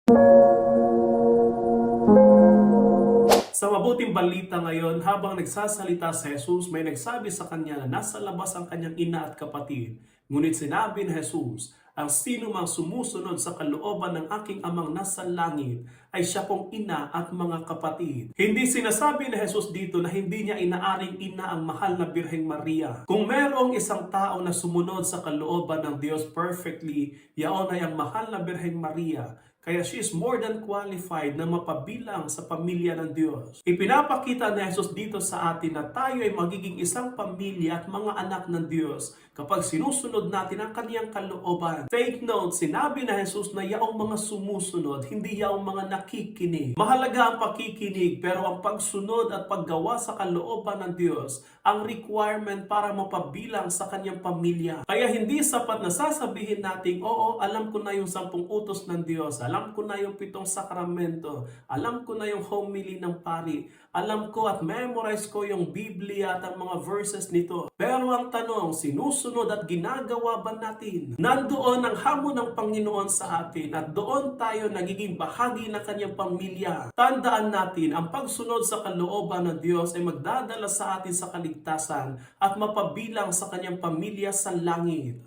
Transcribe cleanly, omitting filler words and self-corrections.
Sa mabuting balita ngayon, habang nagsasalita si Jesus, may nagsabi sa kanya na nasa labas ang kanyang ina at kapatid. Ngunit sinabi ni Jesus, ang sino mang sumusunod sa kalooban ng aking amang nasa langit ay siya kong ina at mga kapatid. Hindi sinasabi ni Jesus dito na hindi niya inaaring ina ang mahal na Birheng Maria. Kung merong isang tao na sumunod sa kalooban ng Diyos perfectly, yaon ay ang mahal na Birheng Maria. Kaya she is more than qualified na mapabilang sa pamilya ng Diyos. Ipinapakita ni Jesus dito sa atin na tayo ay magiging isang pamilya at mga anak ng Diyos kapag sinusunod natin ang kaniyang kalooban. Take note, sinabi na Jesus na yaong mga sumusunod, hindi yaong mga nakikinig. Mahalaga ang pakikinig, pero ang pagsunod at paggawa sa kalooban ng Diyos ang requirement para mapabilang sa kaniyang pamilya. Kaya hindi sapat na sasabihin natin, oo, alam ko na yung 10 utos ng Diyos, alam ko na yung 7 sakramento, alam ko na yung homily ng pari, alam ko at memorize ko yung Biblia at ang mga verses nito. Pero ang tanong, sinusunod at ginagawa ba natin? Nandoon ang hamon ng Panginoon sa atin at doon tayo nagiging bahagi ng kanyang pamilya. Tandaan natin, ang pagsunod sa kalooban ng Diyos ay magdadala sa atin sa kaligtasan at mapabilang sa kanyang pamilya sa langit.